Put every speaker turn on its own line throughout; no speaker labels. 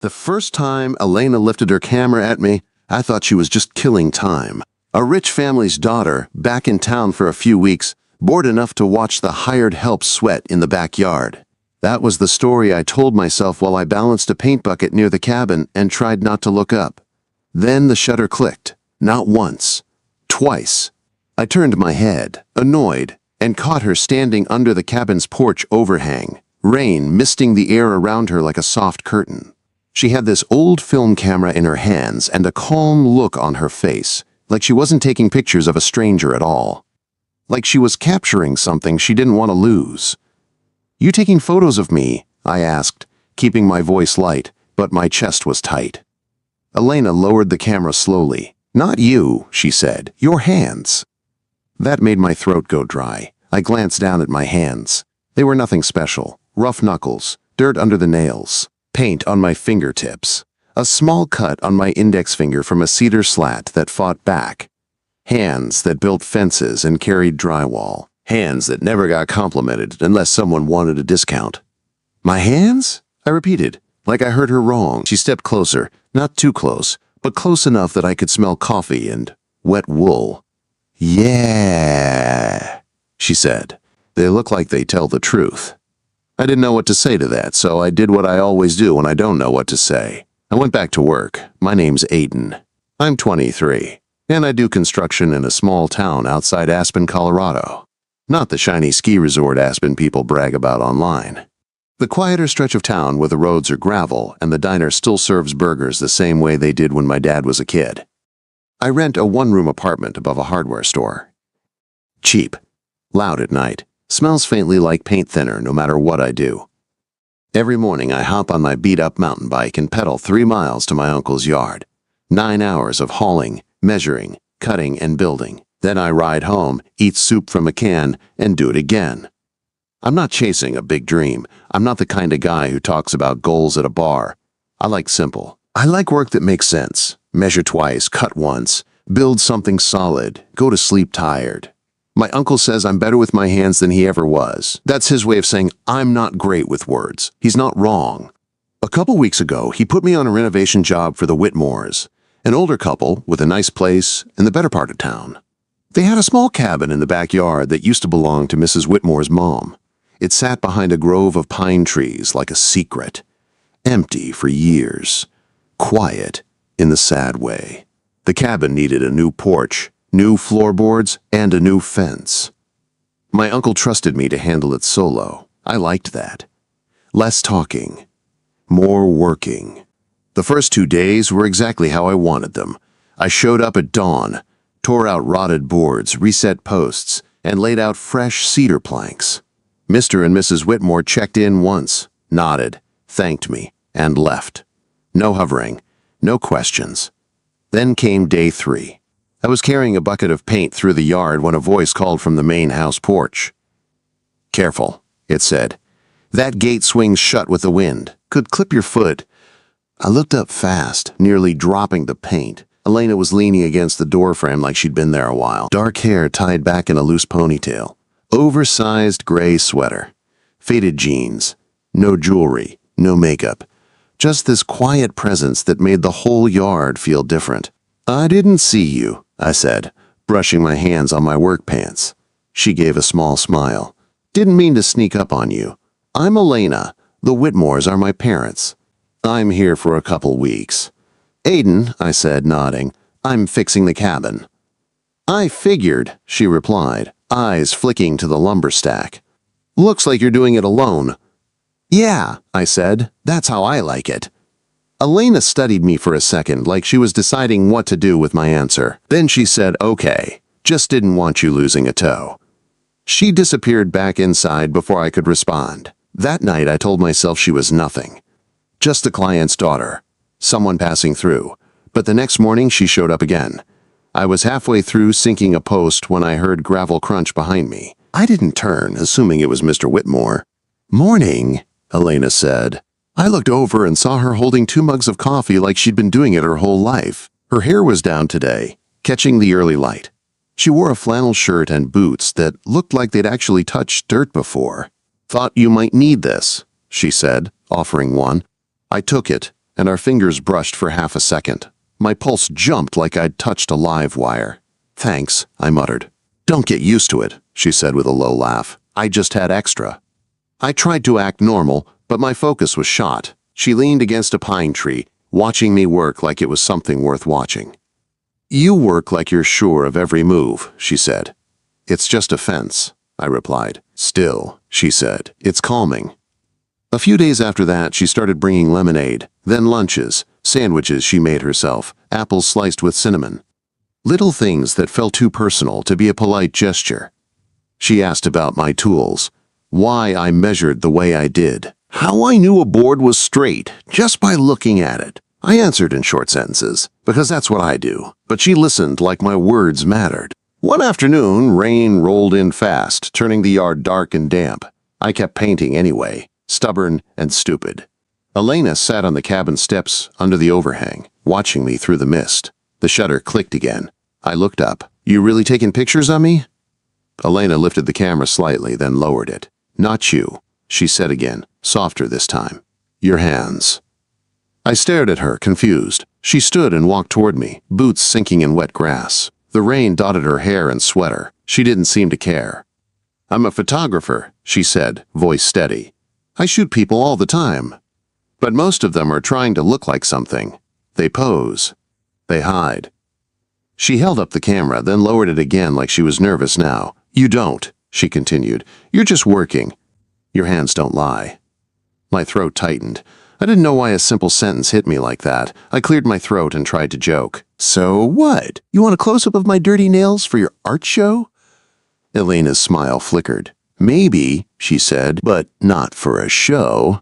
The first time Elena lifted her camera at me, I thought she was just killing time. A rich family's daughter, back in town for a few weeks, bored enough to watch the hired help sweat in the backyard. That was the story I told myself while I balanced a paint bucket near the cabin and tried not to look up. Then the shutter clicked. Not once. Twice. I turned my head, annoyed, and caught her standing under the cabin's porch overhang, rain misting the air around her like a soft curtain. She had this old film camera in her hands and a calm look on her face, like she wasn't taking pictures of a stranger at all. Like she was capturing something she didn't want to lose. "You taking photos of me?" I asked, keeping my voice light, but my chest was tight. Elena lowered the camera slowly. "Not you," she said. "Your hands." That made my throat go dry. I glanced down at my hands. They were nothing special. Rough knuckles, dirt under the nails, paint on my fingertips, a small cut on my index finger from a cedar slat that fought back. Hands that built fences and carried drywall. Hands that never got complimented unless someone wanted a discount. "My hands?" I repeated, like I heard her wrong. She stepped closer, not too close, but close enough that I could smell coffee and wet wool. "Yeah," she said. "They look like they tell the truth." I didn't know what to say to that, so I did what I always do when I don't know what to say. I went back to work. My name's Aiden. I'm 23, and I do construction in a small town outside Aspen, Colorado. Not the shiny ski resort Aspen people brag about online. The quieter stretch of town where the roads are gravel and the diner still serves burgers the same way they did when my dad was a kid. I rent a one-room apartment above a hardware store. Cheap. Loud at night. Smells faintly like paint thinner no matter what I do. Every morning I hop on my beat-up mountain bike and pedal 3 miles to my uncle's yard. 9 hours of hauling, measuring, cutting, and building. Then I ride home, eat soup from a can, and do it again. I'm not chasing a big dream. I'm not the kind of guy who talks about goals at a bar. I like simple. I like work that makes sense. Measure twice, cut once, build something solid, go to sleep tired. My uncle says I'm better with my hands than he ever was. That's his way of saying I'm not great with words. He's not wrong. A couple weeks ago, he put me on a renovation job for the Whitmores, an older couple with a nice place in the better part of town. They had a small cabin in the backyard that used to belong to Mrs. Whitmore's mom. It sat behind a grove of pine trees like a secret, empty for years, quiet in the sad way. The cabin needed a new porch, new floorboards, and a new fence. My uncle trusted me to handle it solo. I liked that. Less talking, more working. The first 2 days were exactly how I wanted them. I showed up at dawn, tore out rotted boards, reset posts, and laid out fresh cedar planks. Mr. and Mrs. Whitmore checked in once, nodded, thanked me, and left. No hovering, no questions. Then came day 3. I was carrying a bucket of paint through the yard when a voice called from the main house porch. "Careful," it said. "That gate swings shut with the wind. Could clip your foot." I looked up fast, nearly dropping the paint. Elena was leaning against the doorframe like she'd been there a while. Dark hair tied back in a loose ponytail. Oversized gray sweater. Faded jeans. No jewelry, no makeup. Just this quiet presence that made the whole yard feel different. "I didn't see you," I said, brushing my hands on my work pants. She gave a small smile. "Didn't mean to sneak up on you. I'm Elena. The Whitmores are my parents. I'm here for a couple weeks." "Aiden," I said, nodding. "I'm fixing the cabin." "I figured," she replied, eyes flicking to the lumber stack. "Looks like you're doing it alone." "Yeah," I said. "That's how I like it." Elena studied me for a second like she was deciding what to do with my answer. Then she said, "Okay, just didn't want you losing a toe." She disappeared back inside before I could respond. That night I told myself she was nothing. Just the client's daughter. Someone passing through. But the next morning she showed up again. I was halfway through sinking a post when I heard gravel crunch behind me. I didn't turn, assuming it was Mr. Whitmore. "Morning," Elena said. I looked over and saw her holding 2 mugs of coffee like she'd been doing it her whole life. Her hair was down today, catching the early light. She wore a flannel shirt and boots that looked like they'd actually touched dirt before. "Thought you might need this," she said, offering one. I took it, and our fingers brushed for half a second. My pulse jumped like I'd touched a live wire. "Thanks," I muttered. "Don't get used to it," she said with a low laugh. "I just had extra." I tried to act normal, but my focus was shot. She leaned against a pine tree, watching me work like it was something worth watching. "You work like you're sure of every move," she said. "It's just a fence," I replied. "Still," she said, "it's calming." A few days after that, she started bringing lemonade, then lunches, sandwiches she made herself, apples sliced with cinnamon. Little things that felt too personal to be a polite gesture. She asked about my tools, why I measured the way I did, how I knew a board was straight just by looking at it. I answered in short sentences, because that's what I do, but she listened like my words mattered. One afternoon, rain rolled in fast, turning the yard dark and damp. I kept painting anyway, stubborn and stupid. Elena sat on the cabin steps under the overhang, watching me through the mist. The shutter clicked again. I looked up. "You really taking pictures of me?" Elena lifted the camera slightly, then lowered it. "Not you," she said again, softer this time. "Your hands." I stared at her, confused. She stood and walked toward me, boots sinking in wet grass. The rain dotted her hair and sweater. She didn't seem to care. "I'm a photographer," she said, voice steady. "I shoot people all the time. But most of them are trying to look like something. They pose. They hide." She held up the camera, then lowered it again like she was nervous now. "You don't," she continued. "You're just working. Your hands don't lie." My throat tightened. I didn't know why a simple sentence hit me like that. I cleared my throat and tried to joke. "So what? You want a close-up of my dirty nails for your art show?" Elena's smile flickered. "Maybe," she said, "but not for a show."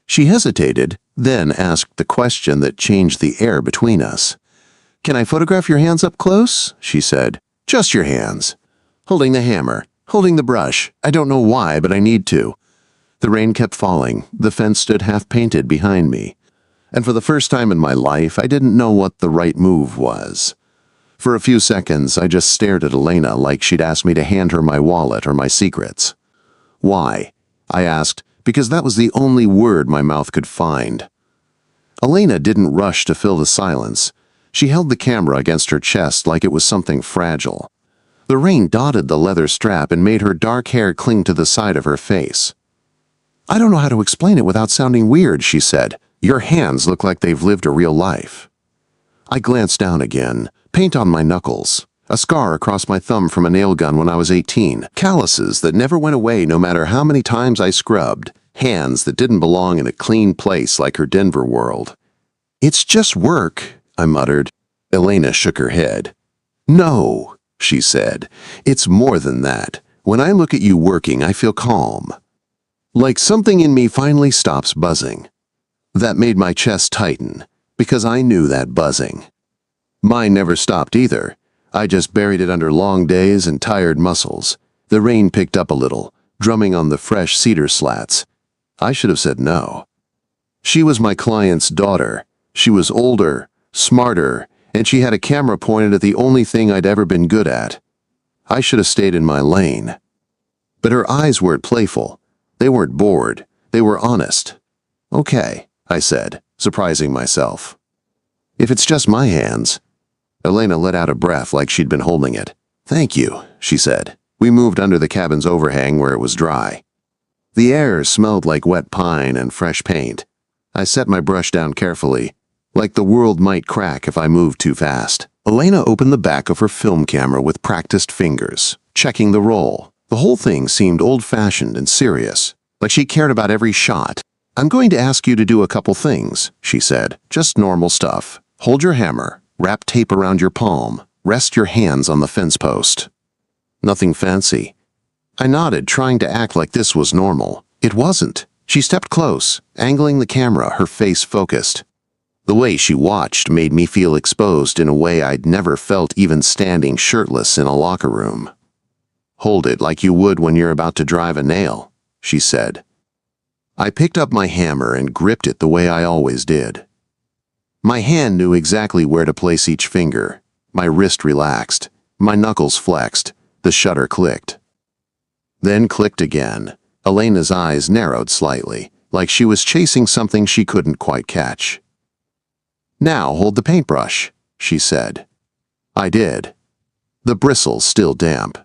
She hesitated, then asked the question that changed the air between us. "Can I photograph your hands up close?" she said. "Just your hands. Holding the hammer, holding the brush. I don't know why, but I need to." The rain kept falling. The fence stood half-painted behind me. And for the first time in my life, I didn't know what the right move was. For a few seconds, I just stared at Elena like she'd asked me to hand her my wallet or my secrets. "Why?" I asked, because that was the only word my mouth could find. Elena didn't rush to fill the silence. She held the camera against her chest like it was something fragile. The rain dotted the leather strap and made her dark hair cling to the side of her face. "I don't know how to explain it without sounding weird," she said. "Your hands look like they've lived a real life." I glanced down again. Paint on my knuckles. A scar across my thumb from a nail gun when I was 18. Calluses that never went away no matter how many times I scrubbed. Hands that didn't belong in a clean place like her Denver world. "It's just work," I muttered. Elena shook her head. "No," she said. "It's more than that. When I look at you working, I feel calm. Like something in me finally stops buzzing." That made my chest tighten, because I knew that buzzing. Mine never stopped either. I just buried it under long days and tired muscles. The rain picked up a little, drumming on the fresh cedar slats. I should have said no. She was my client's daughter. She was older, smarter, and she had a camera pointed at the only thing I'd ever been good at. I should have stayed in my lane. But her eyes weren't playful. They weren't bored. They were honest. "Okay," I said, surprising myself. "If it's just my hands." Elena let out a breath like she'd been holding it. "Thank you," she said. We moved under the cabin's overhang where it was dry. The air smelled like wet pine and fresh paint. I set my brush down carefully, like the world might crack if I moved too fast. Elena opened the back of her film camera with practiced fingers, checking the roll. The whole thing seemed old-fashioned and serious, like she cared about every shot. "I'm going to ask you to do a couple things," she said. "Just normal stuff. Hold your hammer, wrap tape around your palm, rest your hands on the fence post." Nothing fancy. I nodded, trying to act like this was normal. It wasn't. She stepped close, angling the camera, her face focused. The way she watched made me feel exposed in a way I'd never felt even standing shirtless in a locker room. "Hold it like you would when you're about to drive a nail," she said. I picked up my hammer and gripped it the way I always did. My hand knew exactly where to place each finger. My wrist relaxed. My knuckles flexed. The shutter clicked. Then clicked again. Elena's eyes narrowed slightly, like she was chasing something she couldn't quite catch. "Now hold the paintbrush," she said. I did. The bristles still damp.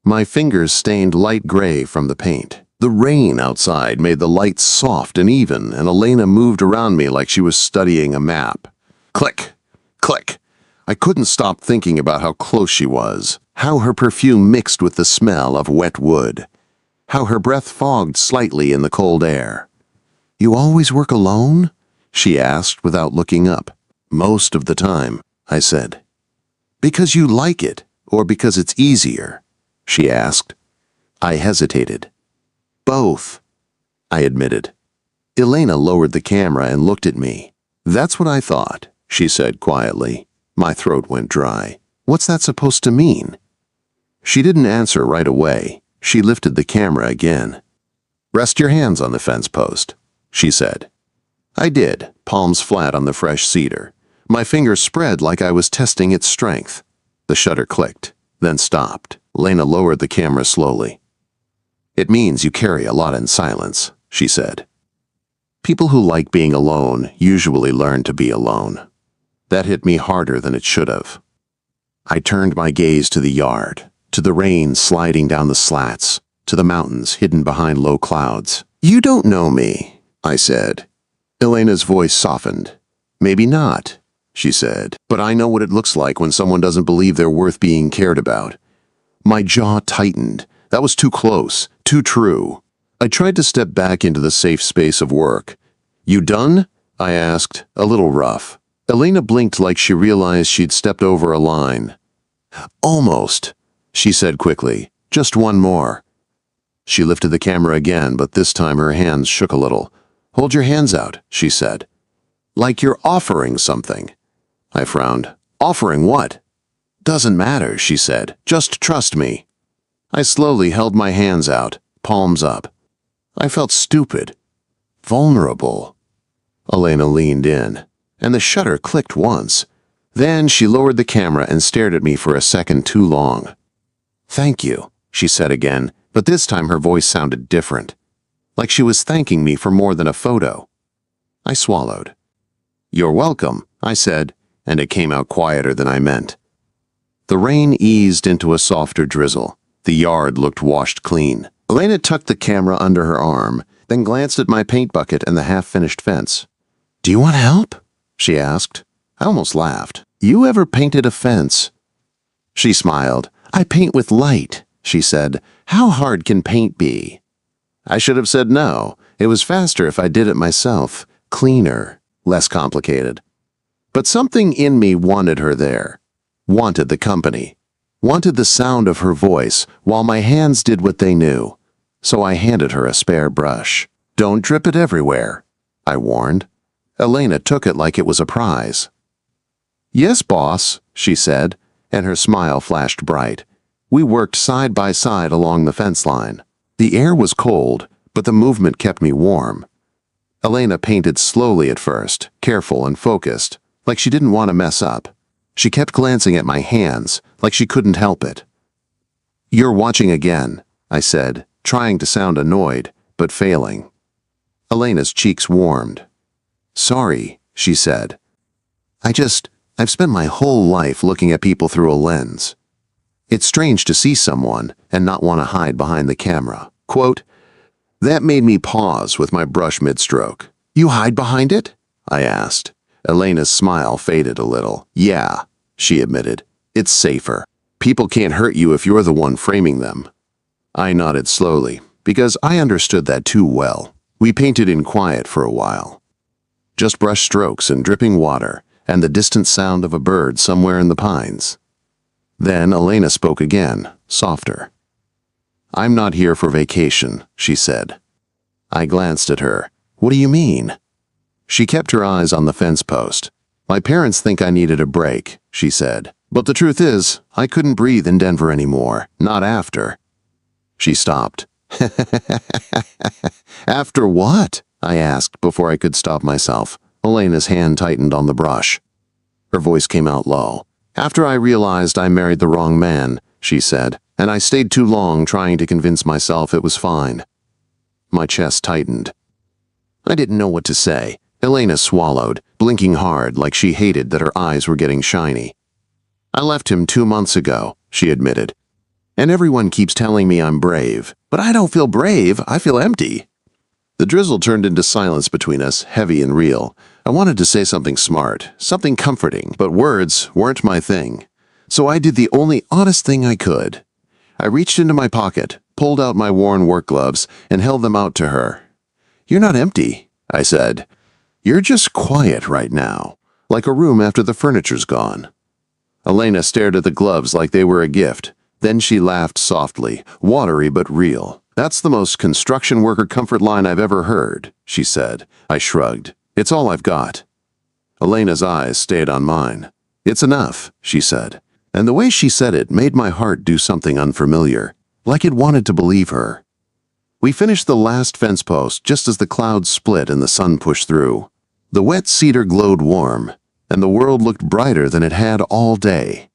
My fingers stained light gray from the paint. The rain outside made the lights soft and even, and Elena moved around me like she was studying a map. Click, click. I couldn't stop thinking about how close she was, how her perfume mixed with the smell of wet wood, how her breath fogged slightly in the cold air. "You always work alone?" she asked without looking up. "Most of the time," I said. "Because you like it, or because it's easier?" she asked. I hesitated. "Both," I admitted. Elena lowered the camera and looked at me. "That's what I thought," she said quietly. My throat went dry. "What's that supposed to mean?" She didn't answer right away. She lifted the camera again. "Rest your hands on the fence post," she said. I did, palms flat on the fresh cedar. My fingers spread like I was testing its strength. The shutter clicked, then stopped. Lena lowered the camera slowly. "It means you carry a lot in silence," she said. "People who like being alone usually learn to be alone." That hit me harder than it should have. I turned my gaze to the yard, to the rain sliding down the slats, to the mountains hidden behind low clouds. "You don't know me," I said. Elena's voice softened. "Maybe not," she said, "but I know what it looks like when someone doesn't believe they're worth being cared about." My jaw tightened. That was too close, too true. I tried to step back into the safe space of work. "You done?" I asked, a little rough. Elena blinked like she realized she'd stepped over a line. "Almost," she said quickly. "Just one more." She lifted the camera again, but this time her hands shook a little. "Hold your hands out," she said. "Like you're offering something." I frowned. "Offering what?" "Doesn't matter," she said. "Just trust me." I slowly held my hands out, palms up. I felt stupid, vulnerable. Elena leaned in, and the shutter clicked once. Then she lowered the camera and stared at me for a second too long. "Thank you," she said again, but this time her voice sounded different, like she was thanking me for more than a photo. I swallowed. "You're welcome," I said, and it came out quieter than I meant. The rain eased into a softer drizzle. The yard looked washed clean. Elena tucked the camera under her arm, then glanced at my paint bucket and the half-finished fence. "Do you want help?" she asked. I almost laughed. "You ever painted a fence?" She smiled. "I paint with light," she said. "How hard can paint be?" I should have said no. It was faster if I did it myself. Cleaner, less complicated. But something in me wanted her there. Wanted the company. Wanted the sound of her voice, while my hands did what they knew. So I handed her a spare brush. "Don't drip it everywhere," I warned. Elena took it like it was a prize. "Yes, boss," she said, and her smile flashed bright. We worked side by side along the fence line. The air was cold, but the movement kept me warm. Elena painted slowly at first, careful and focused, like she didn't want to mess up. She kept glancing at my hands, like she couldn't help it. "You're watching again," I said, trying to sound annoyed, but failing. Elena's cheeks warmed. "Sorry," she said. I've spent my whole life looking at people through a lens. It's strange to see someone and not want to hide behind the camera." Quote, that made me pause with my brush mid-stroke. "You hide behind it?" I asked. Elena's smile faded a little. "Yeah," she admitted. "It's safer. People can't hurt you if you're the one framing them." I nodded slowly, because I understood that too well. We painted in quiet for a while. Just brush strokes and dripping water, and the distant sound of a bird somewhere in the pines. Then Elena spoke again, softer. "I'm not here for vacation," she said. I glanced at her. "What do you mean?" She kept her eyes on the fence post. "My parents think I needed a break," she said. "But the truth is, I couldn't breathe in Denver anymore, not after." She stopped. "After what?" I asked before I could stop myself. Elena's hand tightened on the brush. Her voice came out low. "After I realized I married the wrong man," she said, "and I stayed too long trying to convince myself it was fine." My chest tightened. I didn't know what to say. Elena swallowed, blinking hard like she hated that her eyes were getting shiny. I left him 2 months ago, she admitted. And everyone keeps telling me I'm brave. But I don't feel brave, I feel empty. The drizzle turned into silence between us, heavy and real. I wanted to say something smart, something comforting, but words weren't my thing. So I did the only honest thing I could. I reached into my pocket, pulled out my worn work gloves, and held them out to her. "You're not empty," I said. "You're just quiet right now, like a room after the furniture's gone." Elena stared at the gloves like they were a gift. Then she laughed softly, watery but real. "That's the most construction worker comfort line I've ever heard," she said. I shrugged. "It's all I've got." Elena's eyes stayed on mine. "It's enough," she said. And the way she said it made my heart do something unfamiliar, like it wanted to believe her. We finished the last fence post just as the clouds split and the sun pushed through. The wet cedar glowed warm, and the world looked brighter than it had all day.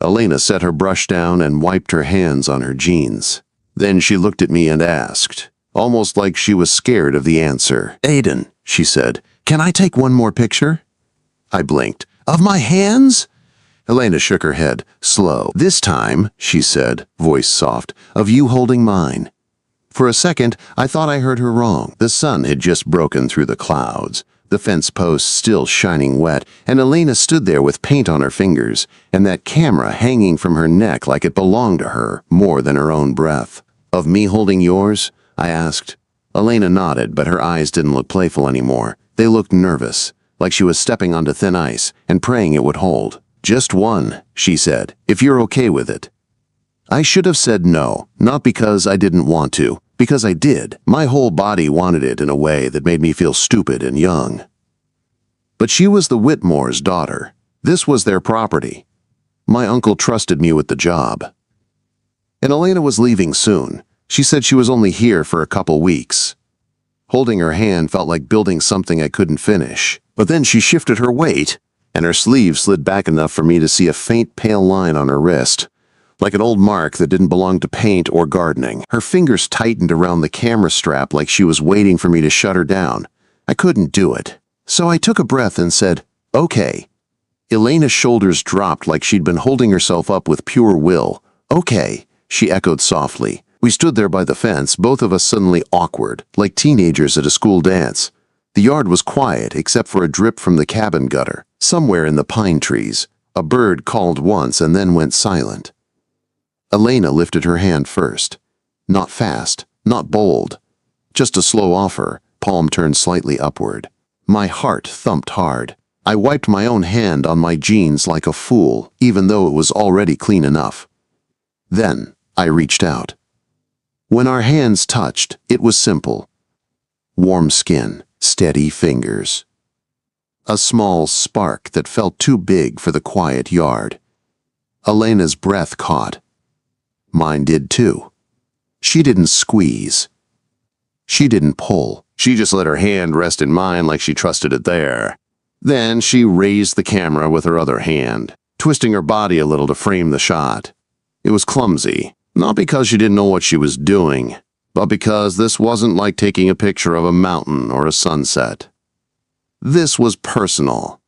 Elena set her brush down and wiped her hands on her jeans. Then she looked at me and asked, almost like she was scared of the answer. "Aiden," she said, "can I take one more picture?" I blinked. "Of my hands?" Elena shook her head, slow. "This time," she said, voice soft, "of you holding mine." For a second, I thought I heard her wrong. The sun had just broken through the clouds, the fence posts still shining wet, and Elena stood there with paint on her fingers, and that camera hanging from her neck like it belonged to her more than her own breath. "Of me holding yours?" I asked. Elena nodded, but her eyes didn't look playful anymore. They looked nervous, like she was stepping onto thin ice and praying it would hold. "Just one," she said, "if you're okay with it." I should have said no, not because I didn't want to, because I did. My whole body wanted it in a way that made me feel stupid and young. But she was the Whitmore's daughter. This was their property. My uncle trusted me with the job. And Elena was leaving soon. She said she was only here for a couple weeks. Holding her hand felt like building something I couldn't finish. But then she shifted her weight, and her sleeve slid back enough for me to see a faint pale line on her wrist, like an old mark that didn't belong to paint or gardening. Her fingers tightened around the camera strap like she was waiting for me to shut her down. I couldn't do it. So I took a breath and said, "Okay." Elena's shoulders dropped like she'd been holding herself up with pure will. "Okay," she echoed softly. We stood there by the fence, both of us suddenly awkward, like teenagers at a school dance. The yard was quiet except for a drip from the cabin gutter. Somewhere in the pine trees, a bird called once and then went silent. Elena lifted her hand first. Not fast, not bold. Just a slow offer, palm turned slightly upward. My heart thumped hard. I wiped my own hand on my jeans like a fool, even though it was already clean enough. Then I reached out. When our hands touched, it was simple. Warm skin, steady fingers. A small spark that felt too big for the quiet yard. Elena's breath caught. Mine did too. She didn't squeeze. She didn't pull. She just let her hand rest in mine like she trusted it there. Then she raised the camera with her other hand, twisting her body a little to frame the shot. It was clumsy, not because she didn't know what she was doing, but because this wasn't like taking a picture of a mountain or a sunset. This was personal.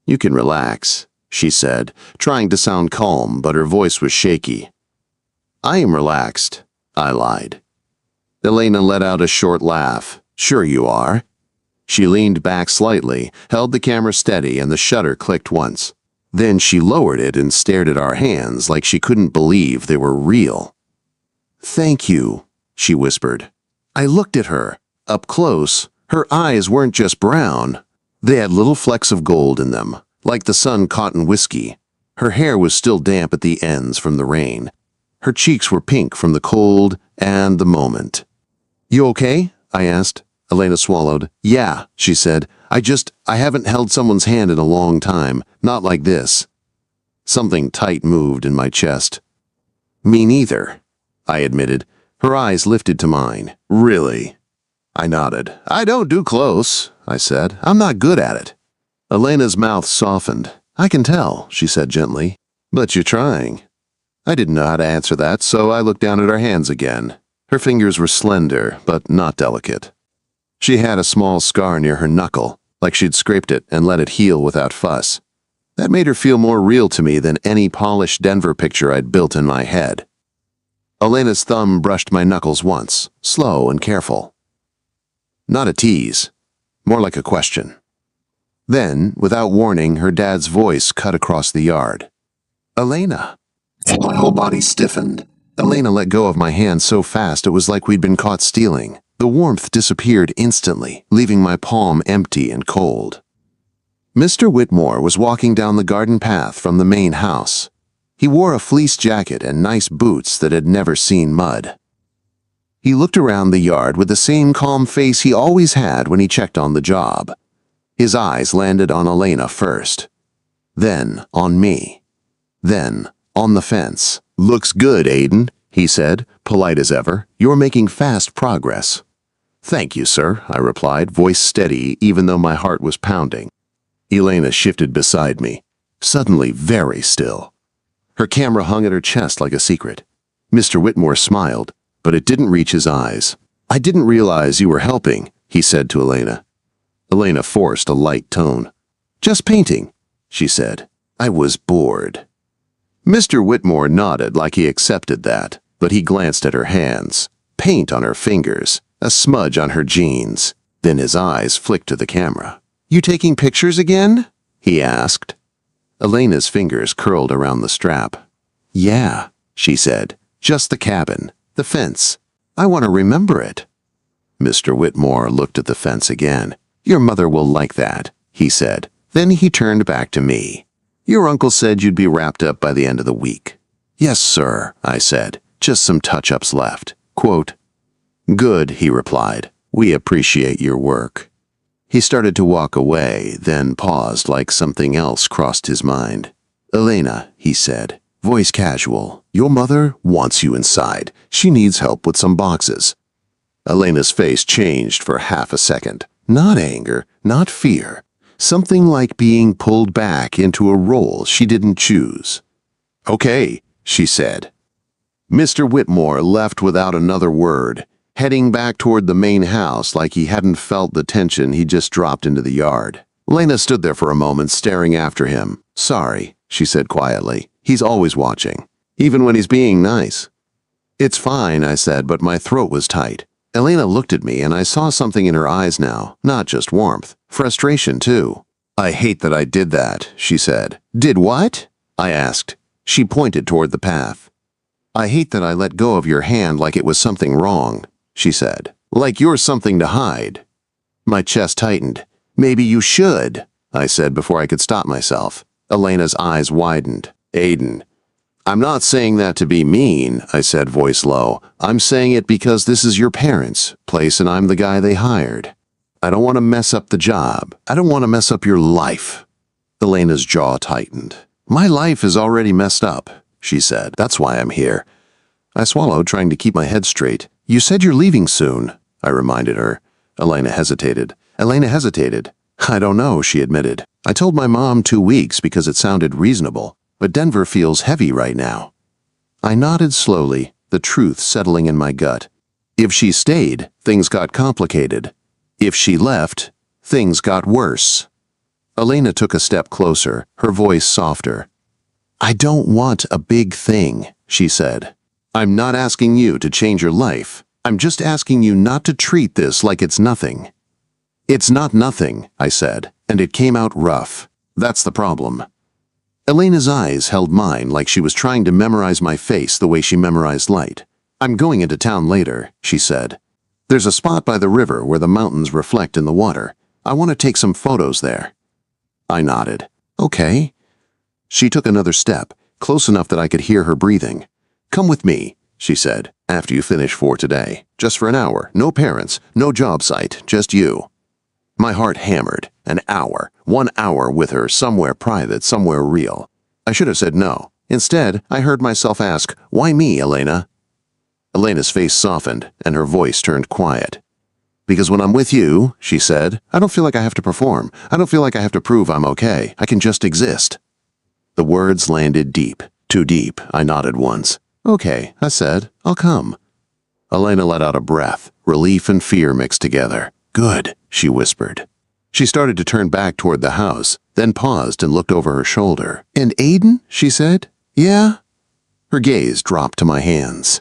"You can relax," she said, trying to sound calm, but her voice was shaky. "I am relaxed," I lied. Elena let out a short laugh. "Sure you are." She leaned back slightly, held the camera steady, and the shutter clicked once. Then she lowered it and stared at our hands like she couldn't believe they were real. "Thank you," she whispered. I looked at her. Up close, her eyes weren't just brown. They had little flecks of gold in them, like the sun caught in whiskey. Her hair was still damp at the ends from the rain. Her cheeks were pink from the cold and the moment. "You okay?" I asked. Elena swallowed. "Yeah," she said. I haven't held someone's hand in a long time, not like this." Something tight moved in my chest. "Me neither," I admitted. Her eyes lifted to mine. "Really?" I nodded. "I don't do close," I said. "I'm not good at it." Elena's mouth softened. "I can tell," she said gently. "But you're trying." I didn't know how to answer that, so I looked down at her hands again. Her fingers were slender, but not delicate. She had a small scar near her knuckle, like she'd scraped it and let it heal without fuss. That made her feel more real to me than any polished Denver picture I'd built in my head. Elena's thumb brushed my knuckles once, slow and careful. Not a tease, more like a question. Then, without warning, her dad's voice cut across the yard. "Elena." And my whole body stiffened. Elena let go of my hand so fast it was like we'd been caught stealing. The warmth disappeared instantly, leaving my palm empty and cold. Mr. Whitmore was walking down the garden path from the main house. He wore a fleece jacket and nice boots that had never seen mud. He looked around the yard with the same calm face he always had when he checked on the job. His eyes landed on Elena first, then on me, then on the fence. "Looks good, Aiden," he said, polite as ever. "You're making fast progress." "Thank you, sir," I replied, voice steady even though my heart was pounding. Elena shifted beside me, suddenly very still. Her camera hung at her chest like a secret. Mr. Whitmore smiled, but it didn't reach his eyes. "I didn't realize you were helping," he said to Elena. Elena forced a light tone. "Just painting," she said. "I was bored." Mr. Whitmore nodded like he accepted that, but he glanced at her hands, paint on her fingers, a smudge on her jeans. Then his eyes flicked to the camera. "You taking pictures again?" he asked. Elena's fingers curled around the strap. "Yeah," she said, "just the cabin, the fence. I want to remember it." Mr. Whitmore looked at the fence again. "Your mother will like that," he said. Then he turned back to me. "Your uncle said you'd be wrapped up by the end of the week." "Yes, sir," I said. "Just some touch-ups left." Quote, "Good," he replied. "We appreciate your work." He started to walk away, then paused like something else crossed his mind. "Elena," he said, voice casual, "your mother wants you inside. She needs help with some boxes." Elena's face changed for half a second. Not anger, not fear. Something like being pulled back into a role she didn't choose. "Okay," she said. Mr. Whitmore left without another word, heading back toward the main house like he hadn't felt the tension he just dropped into the yard. Elena stood there for a moment staring after him. "Sorry," she said quietly. "He's always watching, even when he's being nice." "It's fine," I said, but my throat was tight. Elena looked at me and I saw something in her eyes now, not just warmth, frustration too. "I hate that I did that," she said. "Did what?" I asked. She pointed toward the path. "I hate that I let go of your hand like it was something wrong," she said. "Like you're something to hide." My chest tightened. "Maybe you should," I said before I could stop myself. Elena's eyes widened. "Aiden." "I'm not saying that to be mean," I said, voice low. "I'm saying it because this is your parents' place and I'm the guy they hired. I don't want to mess up the job. I don't want to mess up your life." Elena's jaw tightened. "My life is already messed up," she said. "That's why I'm here." I swallowed, trying to keep my head straight. "You said you're leaving soon," I reminded her. Elena hesitated. "I don't know," she admitted. "I told my mom 2 weeks because it sounded reasonable. But Denver feels heavy right now." I nodded slowly, the truth settling in my gut. If she stayed, things got complicated. If she left, things got worse. Elena took a step closer, her voice softer. "I don't want a big thing," she said. "I'm not asking you to change your life. I'm just asking you not to treat this like it's nothing." "It's not nothing," I said, and it came out rough. That's the problem. Elena's eyes held mine like she was trying to memorize my face the way she memorized light. "I'm going into town later," she said. "There's a spot by the river where the mountains reflect in the water. I want to take some photos there." I nodded. "Okay." She took another step, close enough that I could hear her breathing. "Come with me," she said, "after you finish for today. Just for an hour. No parents, no job site, just you." My heart hammered. An hour. 1 hour with her, somewhere private, somewhere real. I should have said no. Instead, I heard myself ask, "Why me, Elena?" Elena's face softened, and her voice turned quiet. "Because when I'm with you," she said, "I don't feel like I have to perform. I don't feel like I have to prove I'm okay. I can just exist." The words landed deep. Too deep, I nodded once. "Okay," I said, "I'll come." Elena let out a breath, relief and fear mixed together. "Good," she whispered. She started to turn back toward the house, then paused and looked over her shoulder. "And Aiden?" she said. "Yeah?" Her gaze dropped to my hands.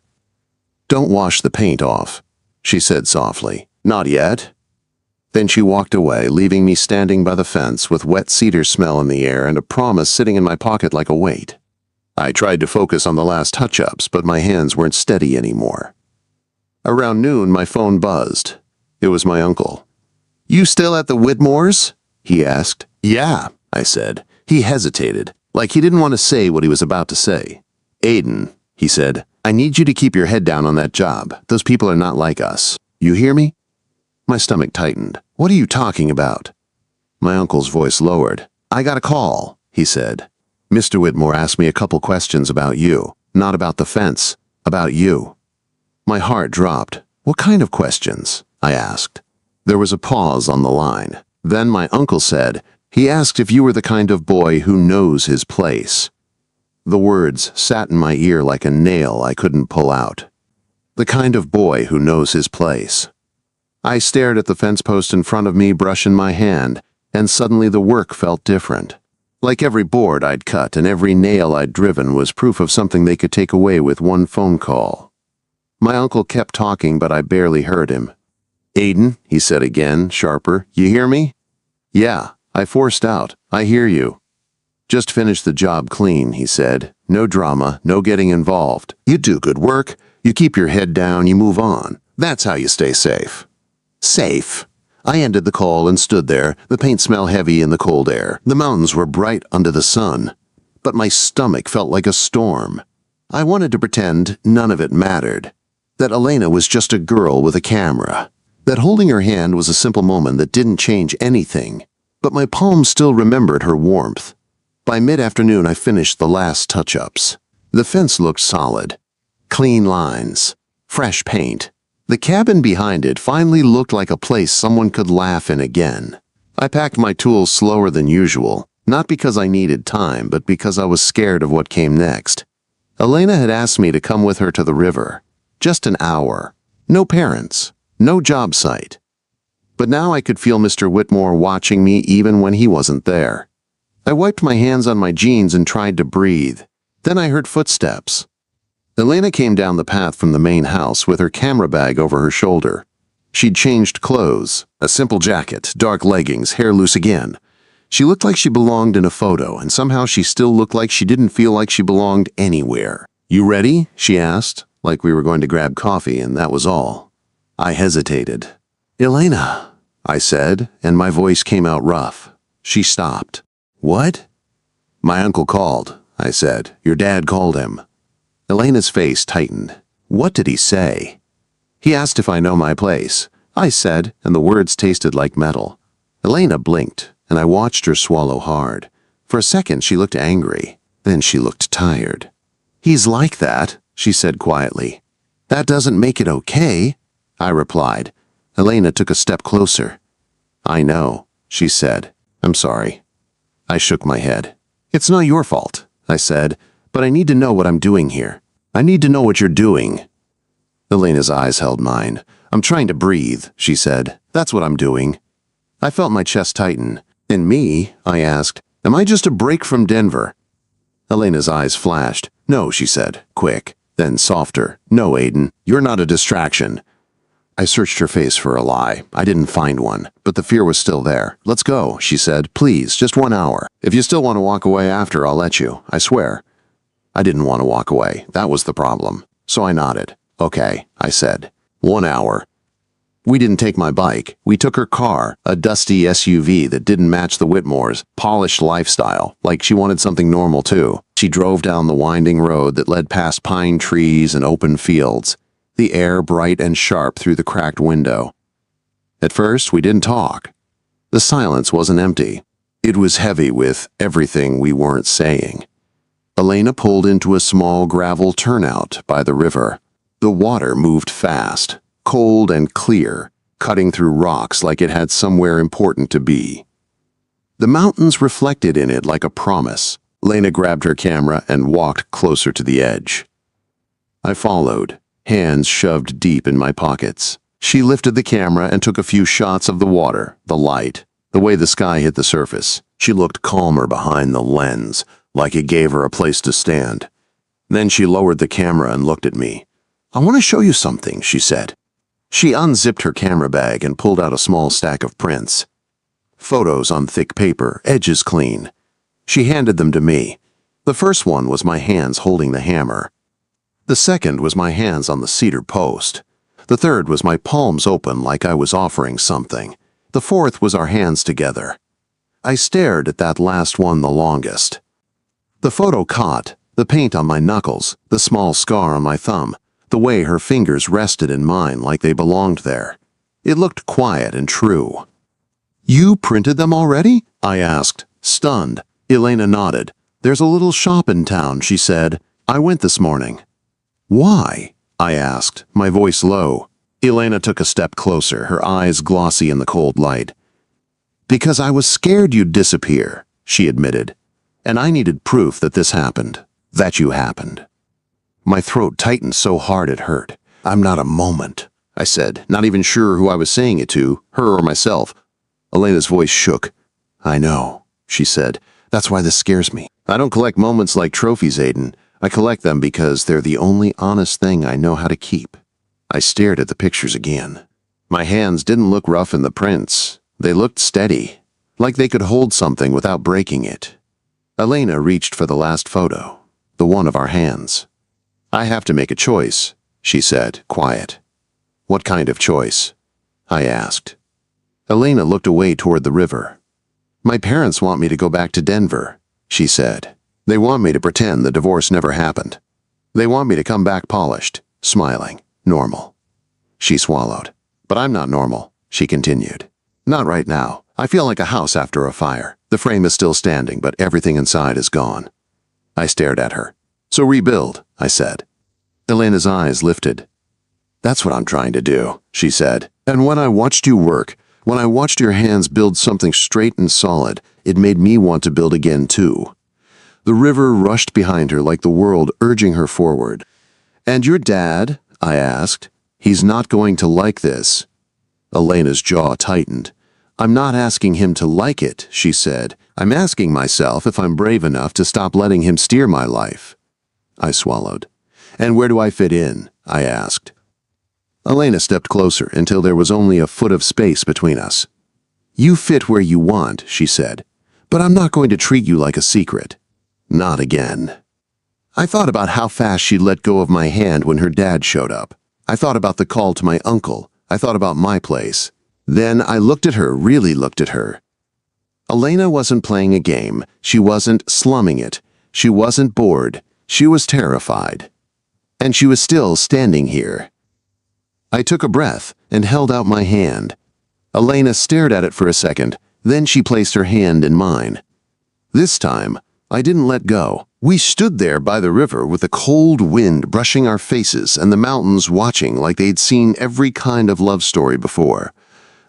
"Don't wash the paint off," she said softly. "Not yet." Then she walked away, leaving me standing by the fence with wet cedar smell in the air and a promise sitting in my pocket like a weight. I tried to focus on the last touch-ups, but my hands weren't steady anymore. Around noon, my phone buzzed. It was my uncle. "You still at the Whitmores?" he asked. "Yeah," I said. He hesitated, like he didn't want to say what he was about to say. "Aiden," he said, "I need you to keep your head down on that job. Those people are not like us. You hear me?" My stomach tightened. "What are you talking about?" My uncle's voice lowered. "I got a call," he said. "Mr. Whitmore asked me a couple questions about you. Not about the fence. About you." My heart dropped. "What kind of questions?" I asked. There was a pause on the line. Then my uncle said, "He asked if you were the kind of boy who knows his place." The words sat in my ear like a nail I couldn't pull out. The kind of boy who knows his place. I stared at the fence post in front of me, brush in my hand, and suddenly the work felt different. Like every board I'd cut and every nail I'd driven was proof of something they could take away with one phone call. My uncle kept talking, but I barely heard him. "Aiden," he said again, sharper, "you hear me?" "Yeah," I forced out. "I hear you." "Just finish the job clean," he said. "No drama, no getting involved. You do good work, you keep your head down, you move on. That's how you stay safe." Safe. I ended the call and stood there, the paint smell heavy in the cold air. The mountains were bright under the sun, but my stomach felt like a storm. I wanted to pretend none of it mattered, that Elena was just a girl with a camera, that holding her hand was a simple moment that didn't change anything, but my palms still remembered her warmth. By mid-afternoon, I finished the last touch-ups. The fence looked solid. Clean lines. Fresh paint. The cabin behind it finally looked like a place someone could laugh in again. I packed my tools slower than usual, not because I needed time, but because I was scared of what came next. Elena had asked me to come with her to the river. Just an hour. No parents. No job site. But now I could feel Mr. Whitmore watching me even when he wasn't there. I wiped my hands on my jeans and tried to breathe. Then I heard footsteps. Elena came down the path from the main house with her camera bag over her shoulder. She'd changed clothes, a simple jacket, dark leggings, hair loose again. She looked like she belonged in a photo, and somehow she still looked like she didn't feel like she belonged anywhere. "You ready?" she asked, like we were going to grab coffee, and that was all. I hesitated. "Elena," I said, and my voice came out rough. She stopped. "What?" "My uncle called," I said. "Your dad called him." Elena's face tightened. "What did he say?" "He asked if I know my place," I said, and the words tasted like metal. Elena blinked, and I watched her swallow hard. For a second, she looked angry. Then she looked tired. "He's like that," she said quietly. "That doesn't make it okay," I replied. Elena took a step closer. "I know," she said. "I'm sorry." I shook my head. "It's not your fault," I said, "but I need to know what I'm doing here. I need to know what you're doing." Elena's eyes held mine. "I'm trying to breathe," she said. "That's what I'm doing." I felt my chest tighten. "And me?" I asked. "Am I just a break from Denver?" Elena's eyes flashed. "No," she said, quick, then softer. "No, Aiden, you're not a distraction." I searched her face for a lie. I didn't find one, but the fear was still there. "Let's go," she said. "Please, just 1 hour. If you still want to walk away after, I'll let you. I swear." I didn't want to walk away. That was the problem. So I nodded. "Okay," I said. 1 hour. We didn't take my bike. We took her car, a dusty SUV that didn't match the Whitmores' polished lifestyle, like she wanted something normal too. She drove down the winding road that led past pine trees and open fields, the air bright and sharp through the cracked window. At first, we didn't talk. The silence wasn't empty. It was heavy with everything we weren't saying. Elena pulled into a small gravel turnout by the river. The water moved fast, cold and clear, cutting through rocks like it had somewhere important to be. The mountains reflected in it like a promise. Elena grabbed her camera and walked closer to the edge. I followed, hands shoved deep in my pockets. She lifted the camera and took a few shots of the water, the light, The way the sky hit the surface, she looked calmer behind the lens, like it gave her a place to stand. Then she lowered the camera and looked at me. "I want to show you something," she said. She unzipped her camera bag and pulled out a small stack of prints. Photos on thick paper, edges clean. She handed them to me. The first one was my hands holding the hammer. The second was my hands on the cedar post. The third was my palms open like I was offering something. The fourth was our hands together. I stared at that last one the longest. The photo caught the paint on my knuckles, the small scar on my thumb, the way her fingers rested in mine like they belonged there. It looked quiet and true. "You printed them already?" I asked, stunned. Elena nodded. "There's a little shop in town," she said. "I went this morning." "Why?" I asked, my voice low. Elena took a step closer, her eyes glossy in the cold light. "Because I was scared you'd disappear," she admitted. "And I needed proof that this happened, that you happened." My throat tightened so hard it hurt. "I'm not a moment," I said, not even sure who I was saying it to, her or myself. Elena's voice shook. "I know," she said. "That's why this scares me. I don't collect moments like trophies, Aiden. I collect them because they're the only honest thing I know how to keep." I stared at the pictures again. My hands didn't look rough in the prints. They looked steady, like they could hold something without breaking it. Elena reached for the last photo, the one of our hands. "I have to make a choice," she said, quiet. "What kind of choice?" I asked. Elena looked away toward the river. "My parents want me to go back to Denver," she said. "They want me to pretend the divorce never happened. They want me to come back polished, smiling, normal." She swallowed. "But I'm not normal," she continued. "Not right now. I feel like a house after a fire. The frame is still standing, but everything inside is gone." I stared at her. "So rebuild," I said. Elena's eyes lifted. "That's what I'm trying to do," she said. "And when I watched you work, when I watched your hands build something straight and solid, it made me want to build again too." The river rushed behind her like the world urging her forward. "And your dad?" I asked. "He's not going to like this." Elena's jaw tightened. "I'm not asking him to like it," she said. "I'm asking myself if I'm brave enough to stop letting him steer my life." I swallowed. "And where do I fit in?" I asked. Elena stepped closer until there was only a foot of space between us. "You fit where you want," she said, "but I'm not going to treat you like a secret. Not again." I thought about how fast she'd let go of my hand when her dad showed up. I thought about the call to my uncle. I thought about my place. Then I looked at her, really looked at her. Elena wasn't playing a game. She wasn't slumming it. She wasn't bored. She was terrified. And she was still standing here. I took a breath and held out my hand. Elena stared at it for a second, then she placed her hand in mine. This time, I didn't let go. We stood there by the river with the cold wind brushing our faces and the mountains watching like they'd seen every kind of love story before.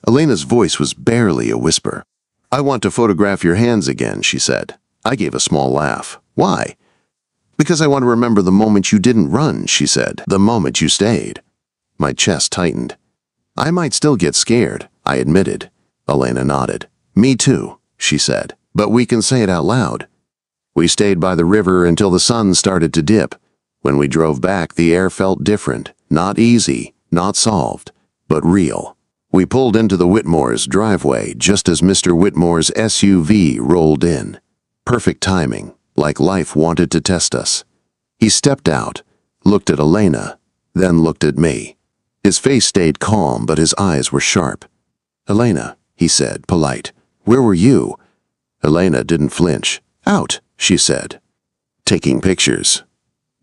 Elena's voice was barely a whisper. "I want to photograph your hands again," she said. I gave a small laugh. "Why?" "Because I want to remember the moment you didn't run," she said. "The moment you stayed." My chest tightened. "I might still get scared," I admitted. Elena nodded. "Me too," she said. "But we can say it out loud." We stayed by the river until the sun started to dip. When we drove back, the air felt different. Not easy, not solved, but real. We pulled into the Whitmore's driveway just as Mr. Whitmore's SUV rolled in. Perfect timing, like life wanted to test us. He stepped out, looked at Elena, then looked at me. His face stayed calm, but his eyes were sharp. "Elena," he said, polite. "Where were you?" Elena didn't flinch. "Out," she said. "Taking pictures."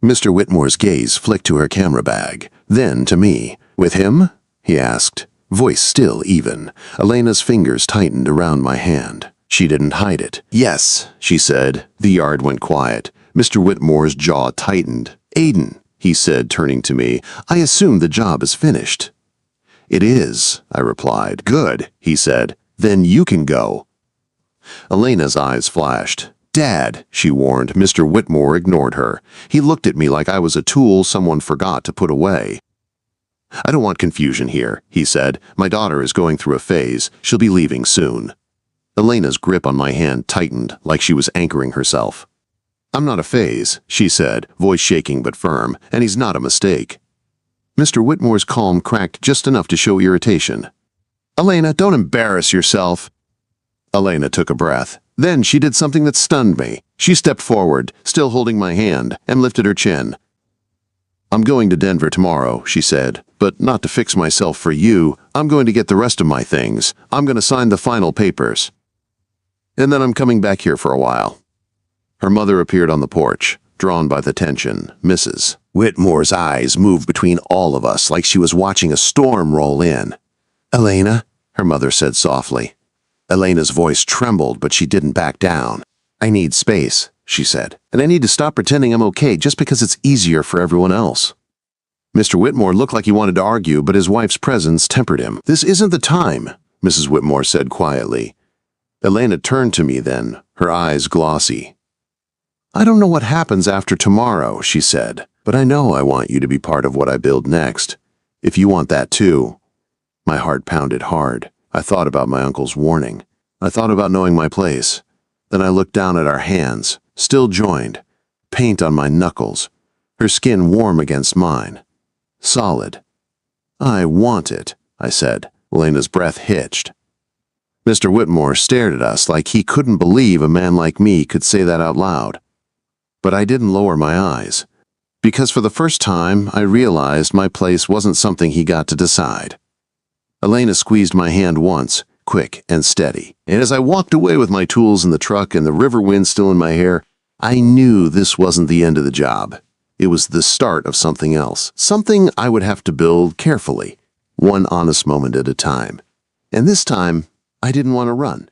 Mr. Whitmore's gaze flicked to her camera bag, then to me. "With him?" he asked, voice still even. Elena's fingers tightened around my hand. She didn't hide it. "Yes," she said. The yard went quiet. Mr. Whitmore's jaw tightened. "Aiden," he said, turning to me, "I assume the job is finished." "It is," I replied. "Good," he said. "Then you can go." Elena's eyes flashed. "Dad," she warned. Mr. Whitmore ignored her. He looked at me like I was a tool someone forgot to put away. "I don't want confusion here," he said. "My daughter is going through a phase. She'll be leaving soon." Elena's grip on my hand tightened like she was anchoring herself. "I'm not a phase," she said, voice shaking but firm, "and he's not a mistake." Mr. Whitmore's calm cracked just enough to show irritation. "Elena, don't embarrass yourself." Elena took a breath. Then she did something that stunned me. She stepped forward, still holding my hand, and lifted her chin. "I'm going to Denver tomorrow," she said, "but not to fix myself for you. I'm going to get the rest of my things. I'm going to sign the final papers. And then I'm coming back here for a while." Her mother appeared on the porch, drawn by the tension. Mrs. Whitmore's eyes moved between all of us like she was watching a storm roll in. "Elena," her mother said softly. Elena's voice trembled, but she didn't back down. "I need space," she said, "and I need to stop pretending I'm okay just because it's easier for everyone else." Mr. Whitmore looked like he wanted to argue, but his wife's presence tempered him. "This isn't the time," Mrs. Whitmore said quietly. Elena turned to me then, her eyes glossy. "I don't know what happens after tomorrow," she said, "but I know I want you to be part of what I build next. If you want that too." My heart pounded hard. I thought about my uncle's warning. I thought about knowing my place. Then I looked down at our hands, still joined, paint on my knuckles, her skin warm against mine. Solid. "I want it," I said. Elena's breath hitched. Mr. Whitmore stared at us like he couldn't believe a man like me could say that out loud. But I didn't lower my eyes, because for the first time I realized my place wasn't something he got to decide. Elena squeezed my hand once, quick and steady, and as I walked away with my tools in the truck and the river wind still in my hair, I knew this wasn't the end of the job. It was the start of something else, something I would have to build carefully, one honest moment at a time. And this time, I didn't want to run.